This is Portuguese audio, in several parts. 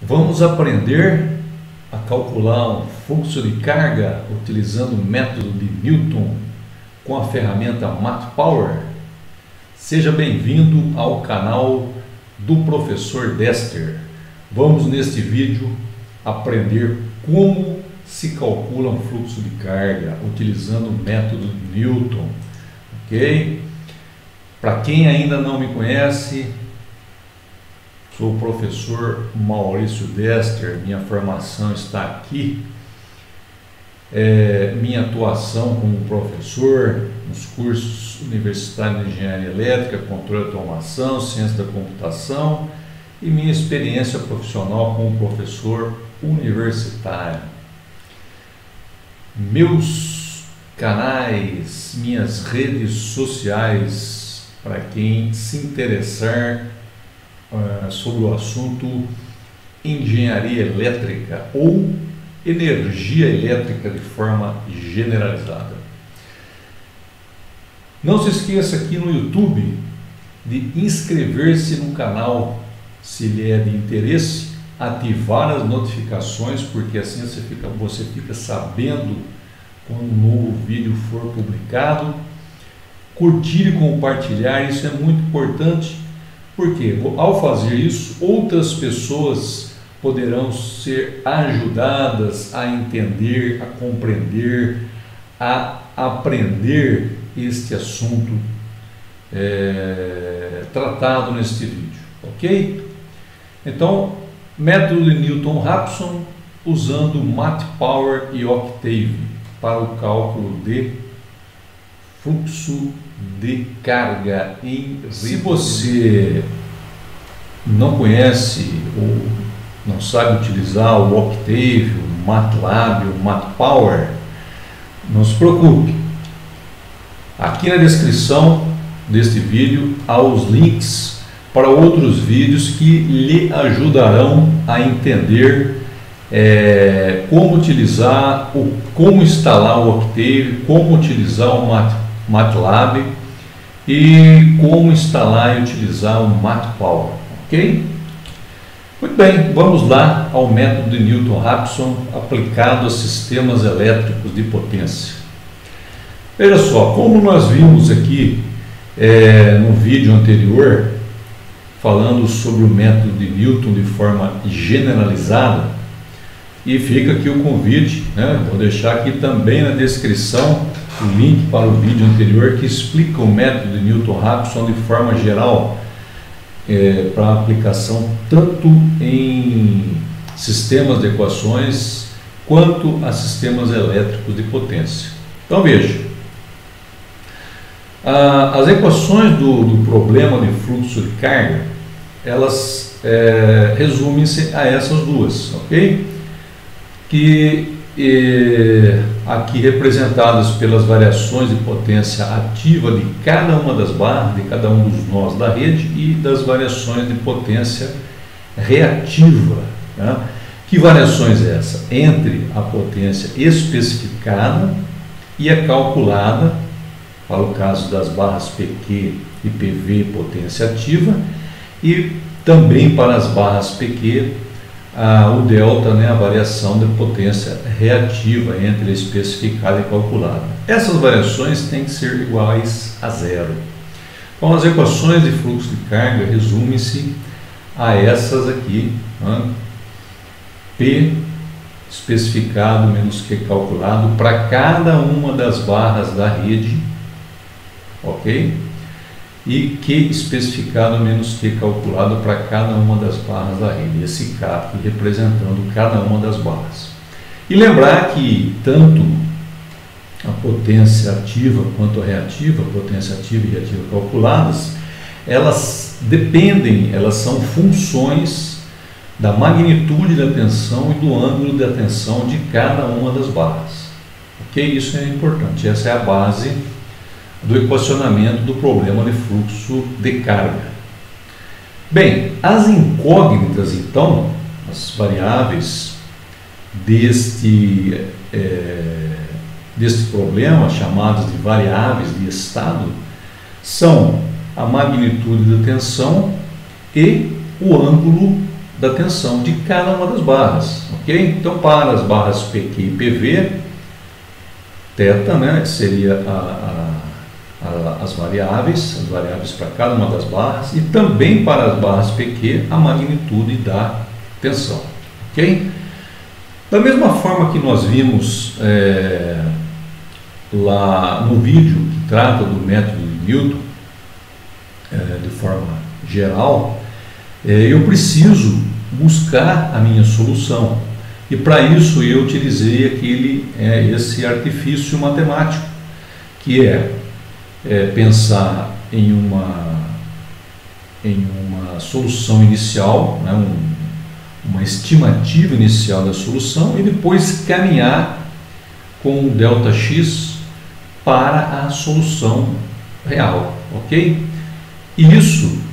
Vamos aprender a calcular um fluxo de carga utilizando o método de Newton com a ferramenta MathPower. Seja bem-vindo ao canal do professor Dester. Vamos neste vídeo aprender como se calcula um fluxo de carga utilizando o método de Newton, ok? Para quem ainda não me conhece, sou o professor Maurício Dester, minha formação está aqui, minha atuação como professor nos cursos universitários de Engenharia Elétrica, Controle de Automação, Ciência da Computação e minha experiência profissional como professor universitário. Meus canais, minhas redes sociais, para quem se interessar sobre o assunto engenharia elétrica ou energia elétrica de forma generalizada. Não se esqueça aqui no YouTube de inscrever-se no canal se lhe é de interesse, ativar as notificações, porque assim você fica sabendo quando um novo vídeo for publicado. Curtir e compartilhar, isso é muito importante, porque ao fazer isso, outras pessoas poderão ser ajudadas a entender, a compreender, a aprender este assunto tratado neste vídeo, ok? Então, método de Newton-Raphson usando MathPower e Octave para o cálculo de fluxo de carga em rede. Se você não conhece ou não sabe utilizar o Octave, o MATLAB, o MathPower, não se preocupe. Aqui na descrição deste vídeo há os links para outros vídeos que lhe ajudarão a entender como utilizar, como instalar o Octave, como utilizar o MATLAB e como instalar e utilizar o MathPower, ok? Muito bem, vamos lá ao método de Newton-Raphson aplicado a sistemas elétricos de potência. Veja só, como nós vimos aqui no vídeo anterior, falando sobre o método de Newton de forma generalizada, e fica aqui o convite, vou deixar aqui também na descrição o link para o vídeo anterior que explica o método de Newton-Raphson de forma geral, para aplicação tanto em sistemas de equações quanto a sistemas elétricos de potência. Então veja, as equações do problema de fluxo de carga, elas resumem-se a essas duas, ok? Que aqui representadas pelas variações de potência ativa de cada uma das barras, de cada um dos nós da rede, e das variações de potência reativa. Que variações é essa? Entre a potência especificada e a calculada, para o caso das barras PQ e PV, potência ativa, e também para as barras PQ, o delta, a variação de potência reativa entre a especificada e calculada. Essas variações têm que ser iguais a zero. Então, as equações de fluxo de carga resumem-se a essas aqui, P especificado menos Q calculado para cada uma das barras da rede, ok? E Q especificado menos Q calculado para cada uma das barras da rede, esse K aqui representando cada uma das barras. E lembrar que tanto a potência ativa quanto a reativa, potência ativa e reativa calculadas, elas dependem, elas são funções da magnitude da tensão e do ângulo da tensão de cada uma das barras. Ok? Isso é importante, essa é a base do equacionamento do problema de fluxo de carga. Bem, as incógnitas, então, as variáveis deste problema, chamadas de variáveis de estado, são a magnitude da tensão e o ângulo da tensão de cada uma das barras, ok? Então, para as barras PQ e PV, θ, né, seria as variáveis para cada uma das barras, e também para as barras PQ, a magnitude da tensão, ok? Da mesma forma que nós vimos lá no vídeo que trata do método de Newton, de forma geral, eu preciso buscar a minha solução, e para isso eu utilizei esse artifício matemático, que é pensar em uma solução inicial, né, uma estimativa inicial da solução, e depois caminhar com o ΔX para a solução real, ok? E isso,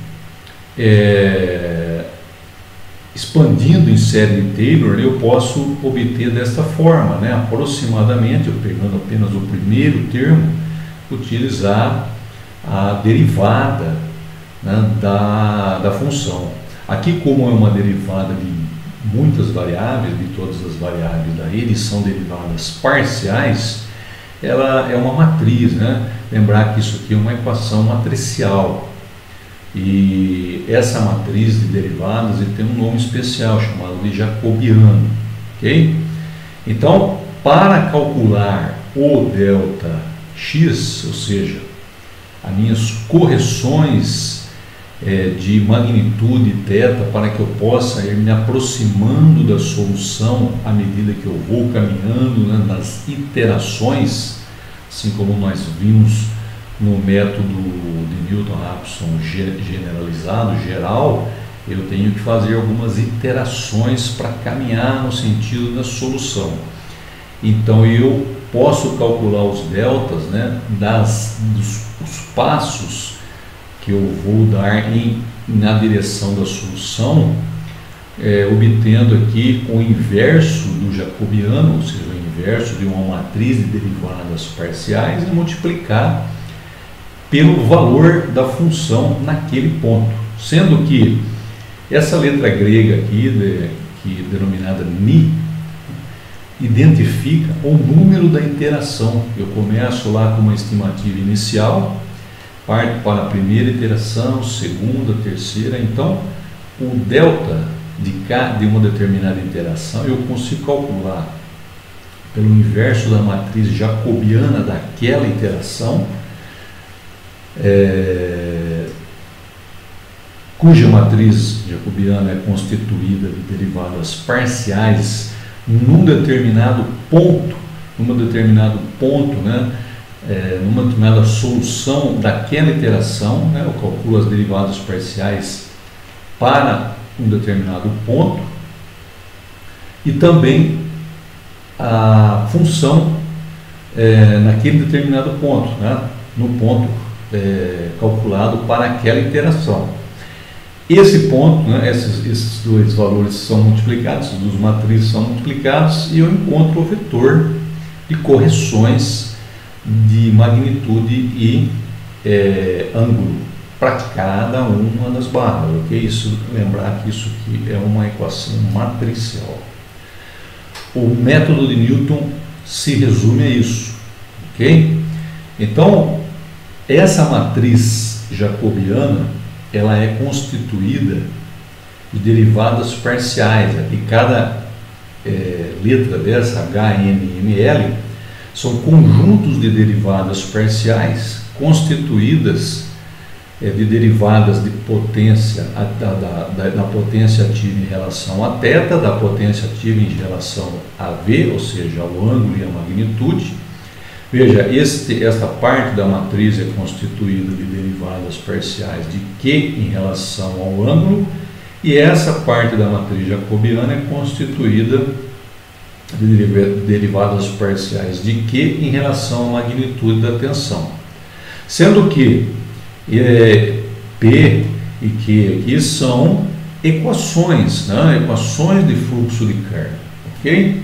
expandindo em série de Taylor, eu posso obter desta forma, né? Aproximadamente, eu pegando apenas o primeiro termo, utilizar a derivada, né, da função. Aqui, como é uma derivada de muitas variáveis, de todas as variáveis daí, são derivadas parciais, ela é uma matriz, né? Lembrar que isso aqui é uma equação matricial. E essa matriz de derivadas tem um nome especial chamado de jacobiano, ok? Então, para calcular o ΔX, ou seja, as minhas correções de magnitude θ, para que eu possa ir me aproximando da solução à medida que eu vou caminhando, né, nas iterações, assim como nós vimos no método de Newton-Raphson generalizado, geral, eu tenho que fazer algumas iterações para caminhar no sentido da solução. Então eu posso calcular os deltas, né, dos passos que eu vou dar na direção da solução, obtendo aqui o inverso do jacobiano, ou seja, o inverso de uma matriz de derivadas parciais, e multiplicar pelo valor da função naquele ponto, sendo que essa letra grega aqui, que é denominada ni, identifica o número da iteração. Eu começo lá com uma estimativa inicial, parto para a primeira iteração, segunda, terceira, então o delta de uma determinada interação eu consigo calcular pelo inverso da matriz jacobiana daquela iteração, cuja matriz jacobiana é constituída de derivadas parciais num determinado ponto, né, numa determinada solução daquela iteração, né, eu calculo as derivadas parciais para um determinado ponto, e também a função naquele determinado ponto, né, no ponto calculado para aquela iteração. Esse ponto, né, esses dois valores são multiplicados, essas duas matrizes são multiplicados, e eu encontro o vetor de correções de magnitude e ângulo para cada uma das barras, ok? Lembrar que isso aqui é uma equação matricial. O método de Newton se resume a isso, ok? Então, essa matriz jacobiana, ela é constituída de derivadas parciais. Aqui cada letra dessa, H, N e ML, são conjuntos de derivadas parciais constituídas de derivadas de potência, da potência ativa em relação a θ, da potência ativa em relação a V, ou seja, ao ângulo e a magnitude. Veja, esta parte da matriz é constituída de derivadas parciais de Q em relação ao ângulo, e essa parte da matriz jacobiana é constituída de derivadas parciais de Q em relação à magnitude da tensão. Sendo que P e Q aqui são equações, né? Equações de fluxo de carga, ok?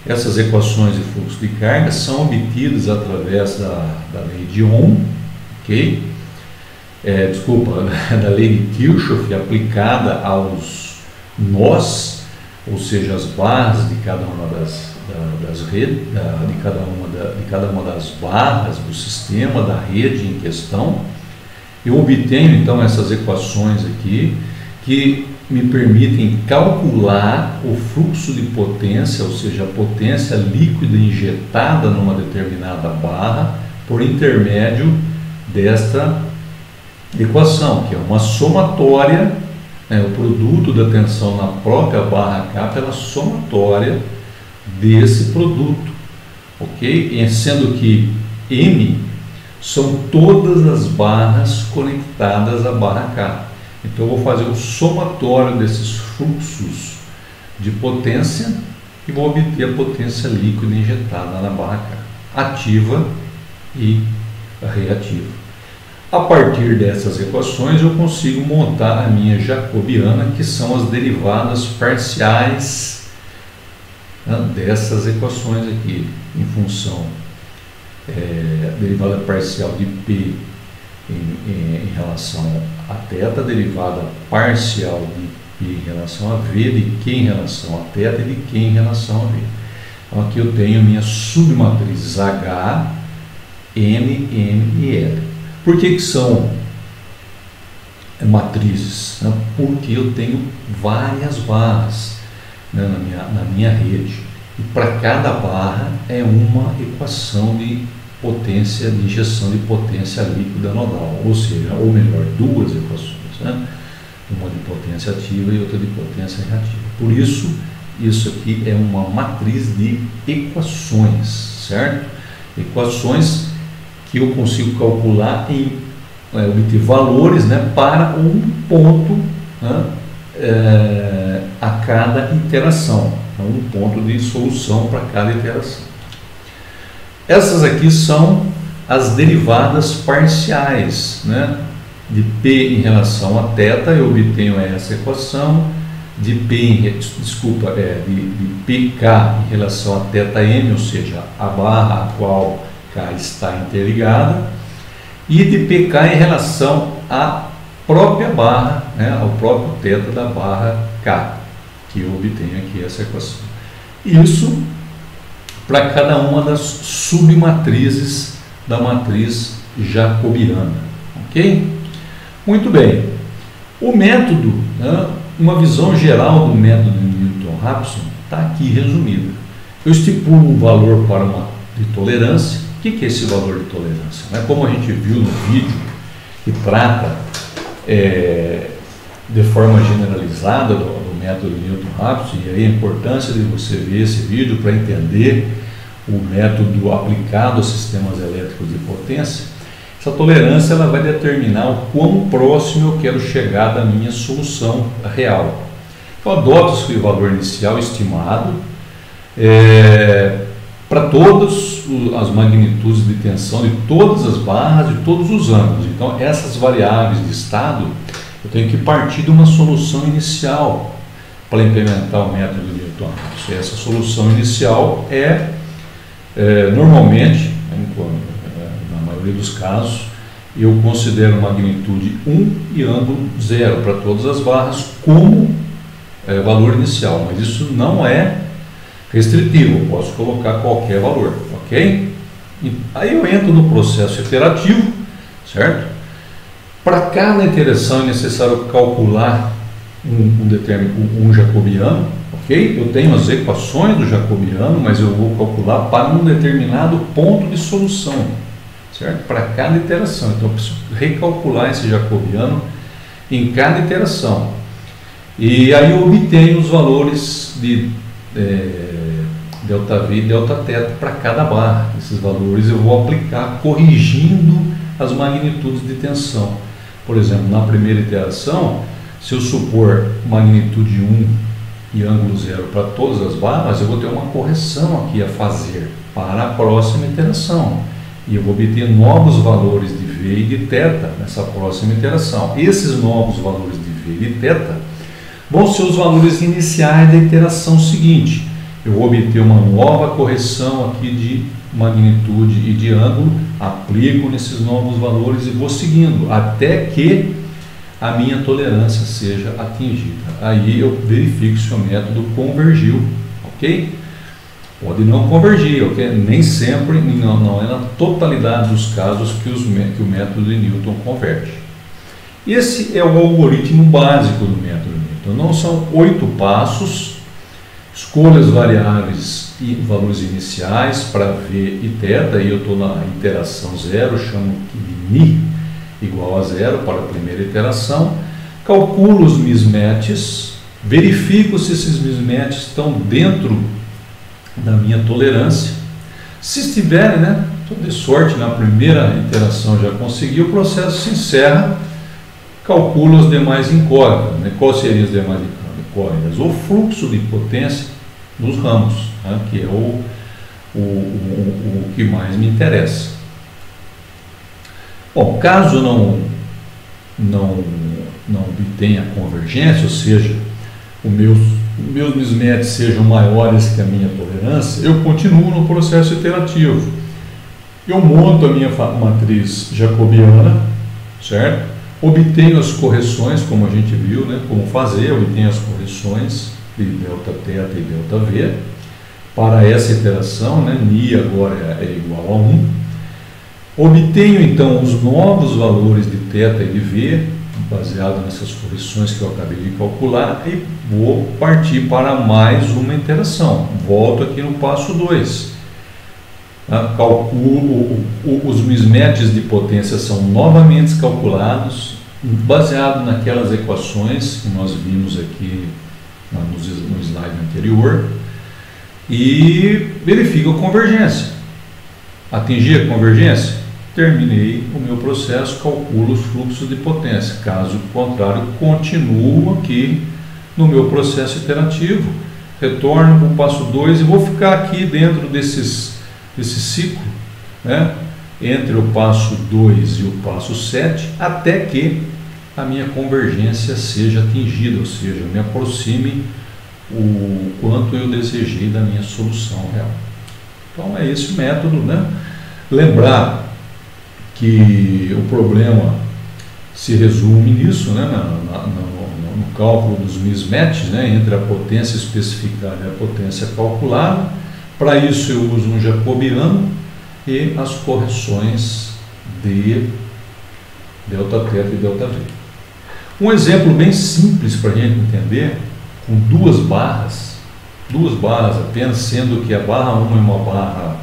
Essas equações de fluxo de carga são obtidas através da lei de Ohm, ok? Da lei de Kirchhoff, aplicada nós, ou seja, as barras de cada uma das redes, de cada uma das barras do sistema, da rede em questão. Eu obtenho então essas equações aqui que me permitem calcular o fluxo de potência, ou seja, a potência líquida injetada numa determinada barra por intermédio desta equação, que é uma somatória, o produto da tensão na própria barra K pela somatória desse produto, ok? E sendo que M são todas as barras conectadas à barra K. Então eu vou fazer o somatório desses fluxos de potência e vou obter a potência líquida injetada na barra K, ativa e reativa. A partir dessas equações eu consigo montar a minha jacobiana, que são as derivadas parciais dessas equações aqui, em função derivada parcial de P em relação a θ, derivada parcial de P em relação a V, de Q em relação a θ e de Q em relação a V. Então aqui eu tenho minhas submatrizes H, M, M e L. Por que são matrizes? Porque eu tenho várias barras na minha rede. E para cada barra é uma equação de potência, de injeção de potência líquida nodal, ou seja, ou melhor, duas equações, uma de potência ativa e outra de potência reativa. Por isso, isso aqui é uma matriz de equações, certo? Equações que eu consigo calcular obter valores para um ponto a cada interação, um ponto de solução para cada interação. Essas aqui são as derivadas parciais, de P em relação a θ, eu obtenho essa equação, de PK em relação a θm, ou seja, a barra a qual K está interligada, e de PK em relação à própria barra, ao próprio θ da barra K, que eu obtenho aqui essa equação. Isso para cada uma das submatrizes da matriz jacobiana, ok? Muito bem. O método, uma visão geral do método de Newton-Raphson está aqui resumida. Eu estipulo um valor para uma de tolerância. O que é esse valor de tolerância? Como a gente viu no vídeo, que trata de forma generalizada do método de Newton-Raphson, e aí a importância de você ver esse vídeo para entender o método aplicado a sistemas elétricos de potência. Essa tolerância ela vai determinar o quão próximo eu quero chegar da minha solução real. Então, adota-se o valor inicial estimado para todas as magnitudes de tensão de todas as barras, de todos os ângulos. Então, essas variáveis de estado, eu tenho que partir de uma solução inicial para implementar o método de Newton-Raphson. Essa solução inicial normalmente, na maioria dos casos, eu considero magnitude 1 e ângulo 0 para todas as barras como valor inicial, mas isso não é restritivo, eu posso colocar qualquer valor, ok? Aí eu entro no processo iterativo, certo? Para cada interação é necessário calcular um jacobiano, ok? Eu tenho as equações do jacobiano, mas eu vou calcular para um determinado ponto de solução, certo? Para cada interação. Então eu preciso recalcular esse jacobiano em cada interação. E aí eu obtenho os valores de ΔV e Δθ para cada barra. Esses valores eu vou aplicar corrigindo as magnitudes de tensão. Por exemplo, na primeira interação, se eu supor magnitude 1 e ângulo 0 para todas as barras, eu vou ter uma correção aqui a fazer para a próxima interação. E eu vou obter novos valores de V e de θ nessa próxima interação. Esses novos valores de V e de θ vão ser os valores iniciais da interação seguinte. Eu vou obter uma nova correção aqui de magnitude e de ângulo, aplico nesses novos valores e vou seguindo até que a minha tolerância seja atingida. Aí eu verifico se o método convergiu, ok? Pode não convergir, ok? Nem sempre, não é na totalidade dos casos que o método de Newton converge. Esse é o algoritmo básico do método de Newton. Não são 8 passos, escolha as variáveis e valores iniciais para V e θ, e eu estou na iteração 0, chamo de Mi igual a 0 para a primeira iteração, calculo os mismatches, verifico se esses mismatches estão dentro da minha tolerância. Se estiverem, né, estou de sorte, na primeira iteração já consegui, o processo se encerra, calculo as demais incógnitas. Né? Quais seriam as demais incógnitas? O fluxo de potência nos ramos, né, que é o que mais me interessa. Bom, caso não obtenha convergência, ou seja, os meus mismatches sejam maiores que a minha tolerância, eu continuo no processo iterativo. Eu monto a minha matriz jacobiana, certo? Obtenho as correções, como a gente viu, né? Como fazer, obtenho as correções de Δθ e ΔV para essa iteração, né? Mi agora é igual a 1. Obtenho então os novos valores de θ e de V, baseado nessas correções que eu acabei de calcular, e vou partir para mais uma iteração. Volto aqui no passo 2. Calculo, os mismatches de potência são novamente calculados, baseado naquelas equações que nós vimos aqui no slide anterior, e verifico a convergência. Atingi a convergência? Terminei o meu processo, calculo os fluxos de potência. Caso contrário, continuo aqui no meu processo iterativo, retorno para o passo 2 e vou ficar aqui dentro desse ciclo, né, entre o passo 2 e o passo 7, até que a minha convergência seja atingida, ou seja, me aproxime o quanto eu desejei da minha solução real. Então é esse o método, né? Lembrar que o problema se resume nisso, né, no cálculo dos mismatches, né, entre a potência especificada e a potência calculada. Para isso eu uso um jacobiano e as correções de Δθ e ΔV. Um exemplo bem simples para a gente entender, com duas barras apenas, sendo que a barra 1 é uma barra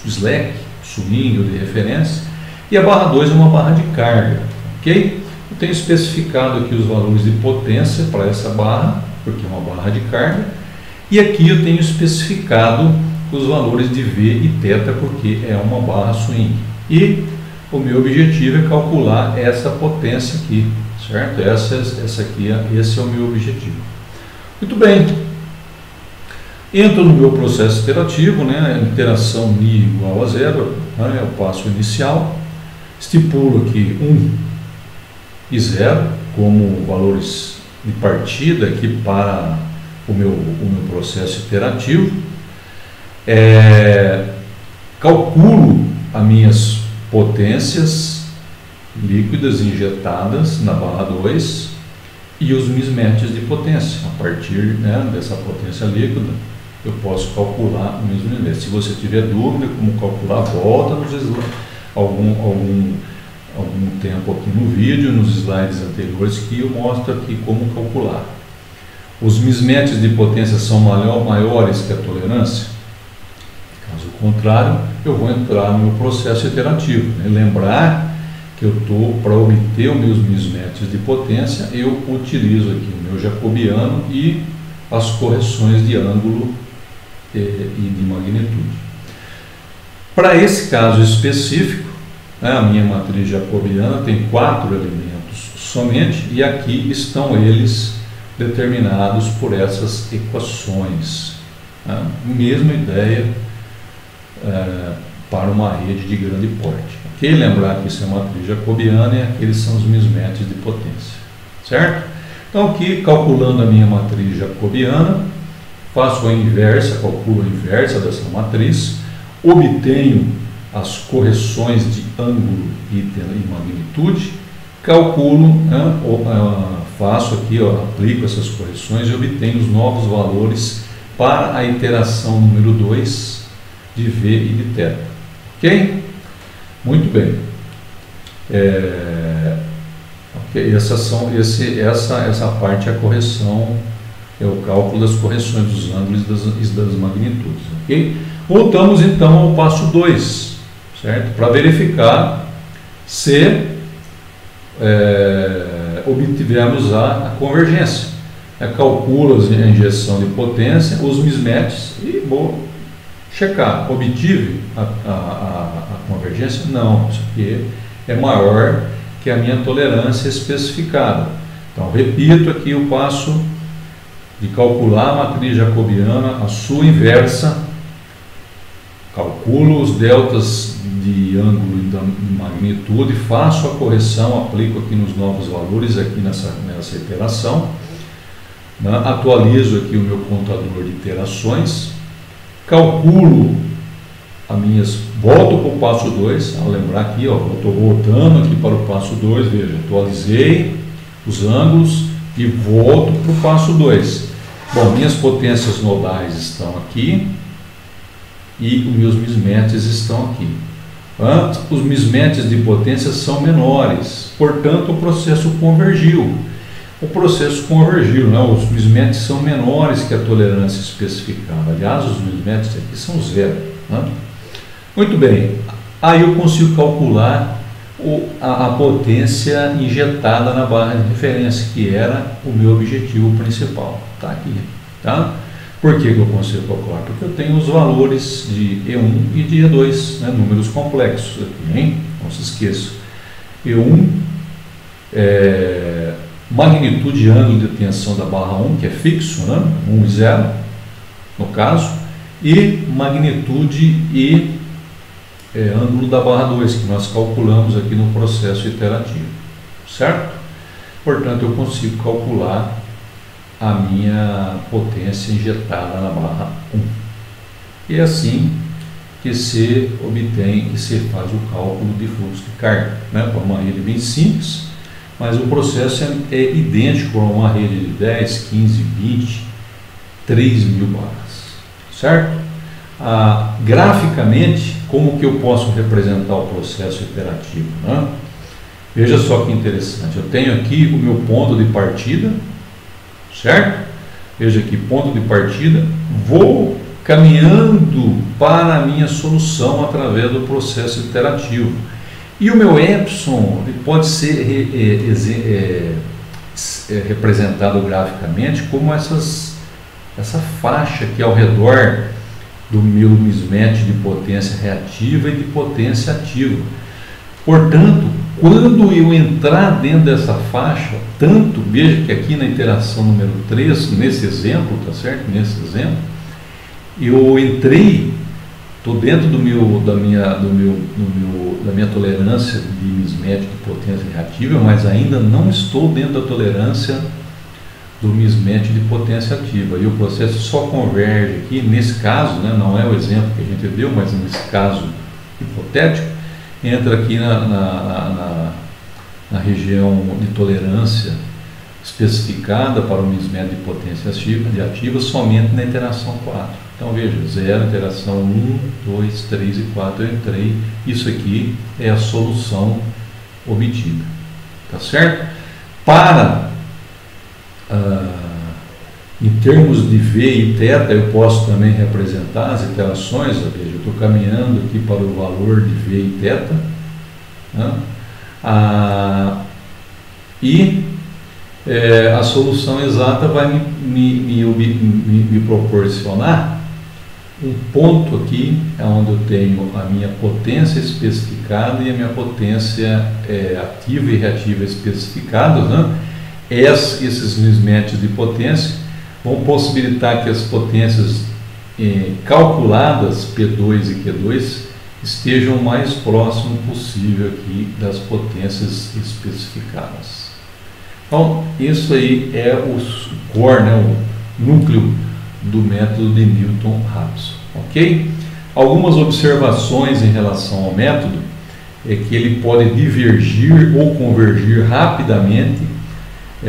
slack, swing ou de referência, e a barra 2 é uma barra de carga, ok? Eu tenho especificado aqui os valores de potência para essa barra, porque é uma barra de carga, e aqui eu tenho especificado os valores de V e θ, porque é uma barra swing. E o meu objetivo é calcular essa potência aqui, certo? Esse é o meu objetivo. Muito bem. Entro no meu processo iterativo, né? Iteração Mi igual a 0, né? É o passo inicial. Estipulo aqui 1 e 0 como valores de partida aqui para o meu processo iterativo. Calculo as minhas potências líquidas injetadas na barra 2 e os mismatches de potência. A partir, né, dessa potência líquida, eu posso calcular o mesmo mismatch. Se você tiver dúvida como calcular, volta nos slides. Algum tempo aqui no vídeo, nos slides anteriores, que eu mostro aqui como calcular. Os mismatches de potência são maiores que a tolerância? Caso contrário, eu vou entrar no meu processo iterativo, né? Lembrar que eu estou, para obter os meus mismatches de potência, eu utilizo aqui o meu jacobiano e as correções de ângulo e de magnitude. Para esse caso específico, né, a minha matriz jacobiana tem 4 elementos somente, e aqui estão eles determinados por essas equações. Né? Mesma ideia para uma rede de grande porte. Ok? Lembrar que isso é matriz jacobiana e aqueles são os mismatches de potência. Certo? Então aqui, calculando a minha matriz jacobiana, faço a inversa, calculo a inversa dessa matriz, obtenho as correções de ângulo e magnitude, calculo, né, faço aqui, aplico essas correções e obtenho os novos valores para a iteração número 2 de V e de θ. Ok? Muito bem. Okay. Essa parte é a correção, é o cálculo das correções dos ângulos e das magnitudes. Ok? Voltamos então ao passo 2, certo? Para verificar se obtivermos a convergência. Calculo a injeção de potência, os mismatches e vou checar. Obtive a convergência? Não, isso aqui é maior que a minha tolerância especificada. Então, repito aqui o passo de calcular a matriz jacobiana, a sua inversa, calculo os deltas de ângulo e de magnitude, faço a correção, aplico aqui nos novos valores, aqui nessa iteração, né? Atualizo aqui o meu contador de iterações, calculo volto para o passo 2, a lembrar aqui, eu estou voltando aqui para o passo 2, veja, atualizei os ângulos e volto para o passo 2. Bom, minhas potências nodais estão aqui e os meus mismatches estão aqui. Os mismatches de potência são menores, portanto o processo convergiu. Né? Os mismatches são menores que a tolerância especificada. Aliás, os mismatches aqui são zero. Né? Muito bem, aí eu consigo calcular a potência injetada na barra de referência, que era o meu objetivo principal. Está aqui. Tá? Por que eu consigo calcular? Porque eu tenho os valores de E1 e de E2, né? Números complexos aqui, hein? Não se esqueça. E1 magnitude e ângulo de tensão da barra 1, que é fixo, né? 1 e 0, no caso, e magnitude e ângulo da barra 2, que nós calculamos aqui no processo iterativo, certo? Portanto, eu consigo calcular a minha potência injetada na barra 1. E é assim que se obtém, que se faz o cálculo de fluxo de carga, né? Por uma rede bem simples, mas o processo é idêntico a uma rede de 10, 15, 20, 3.000 barras, certo? Graficamente, como que eu posso representar o processo iterativo, né? Veja só que interessante, eu tenho aqui o meu ponto de partida, certo? Veja aqui, ponto de partida, vou caminhando para a minha solução através do processo iterativo. E o meu epsilon pode ser representado graficamente como essa faixa aqui ao redor do meu mismatch de potência reativa e de potência ativa. Portanto, quando eu entrar dentro dessa faixa, veja que aqui na iteração número 3, nesse exemplo, tá certo? Nesse exemplo, eu entrei, estou dentro da minha tolerância de mismatch de potência reativa, mas ainda não estou dentro da tolerância do mismatch de potência ativa. E o processo só converge aqui, nesse caso, né, não é o exemplo que a gente deu, mas nesse caso hipotético, entra aqui na região de tolerância especificada para o mismatch de potência ativa somente na iteração 4. Então veja, 0, iteração 1, 2, 3 e 4 eu entrei. Isso aqui é a solução obtida. Tá certo? Em termos de V e θ, eu posso também representar as iterações. Veja, eu estou caminhando aqui para o valor de V e θ, né? A solução exata vai me proporcionar um ponto aqui, onde eu tenho a minha potência especificada e a minha potência ativa e reativa especificadas, né? Esses mismatches de potência vão possibilitar que as potências calculadas P2 e Q2 estejam o mais próximo possível aqui das potências especificadas. Então, isso aí é o core, né, o núcleo do método de Newton-Raphson, ok? Algumas observações em relação ao método. é que ele pode divergir ou convergir rapidamente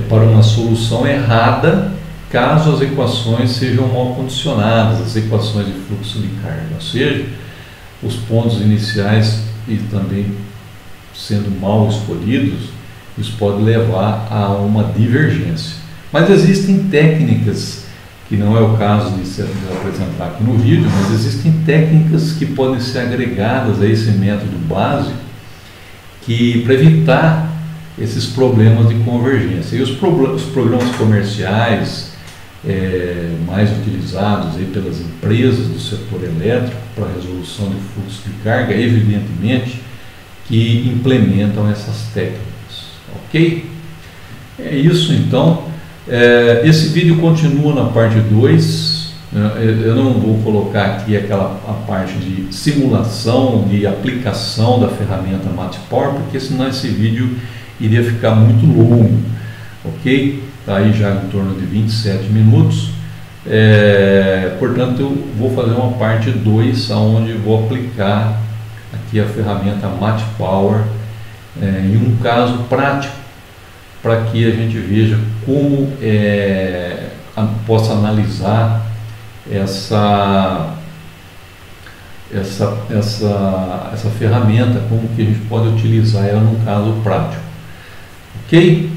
para uma solução errada, caso as equações sejam mal condicionadas, as equações de fluxo de carga, ou seja, os pontos iniciais e também sendo mal escolhidos, isso pode levar a uma divergência. Mas existem técnicas, que não é o caso de apresentar aqui no vídeo, mas existem técnicas que podem ser agregadas a esse método básico para evitar esses problemas de convergência. E os programas comerciais mais utilizados aí pelas empresas do setor elétrico para a resolução de fluxo de carga, evidentemente, que implementam essas técnicas. Ok? É isso então. Esse vídeo continua na parte 2. Eu não vou colocar aqui a parte de simulação, de aplicação da ferramenta MatPower, porque senão esse vídeo iria ficar muito longo. Ok? Está aí já em torno de 27 minutos. Portanto, eu vou fazer uma parte 2, onde vou aplicar aqui a ferramenta MatPower em um caso prático, para que a gente veja como possa analisar essa ferramenta, como que a gente pode utilizar ela num caso prático. Ok?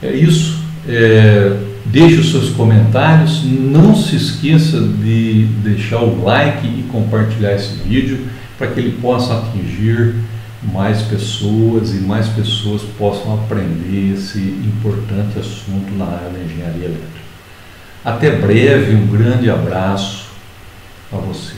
É isso. Deixe os seus comentários, não se esqueça de deixar o like e compartilhar esse vídeo para que ele possa atingir mais pessoas e mais pessoas possam aprender esse importante assunto na área da engenharia elétrica. Até breve, um grande abraço a você.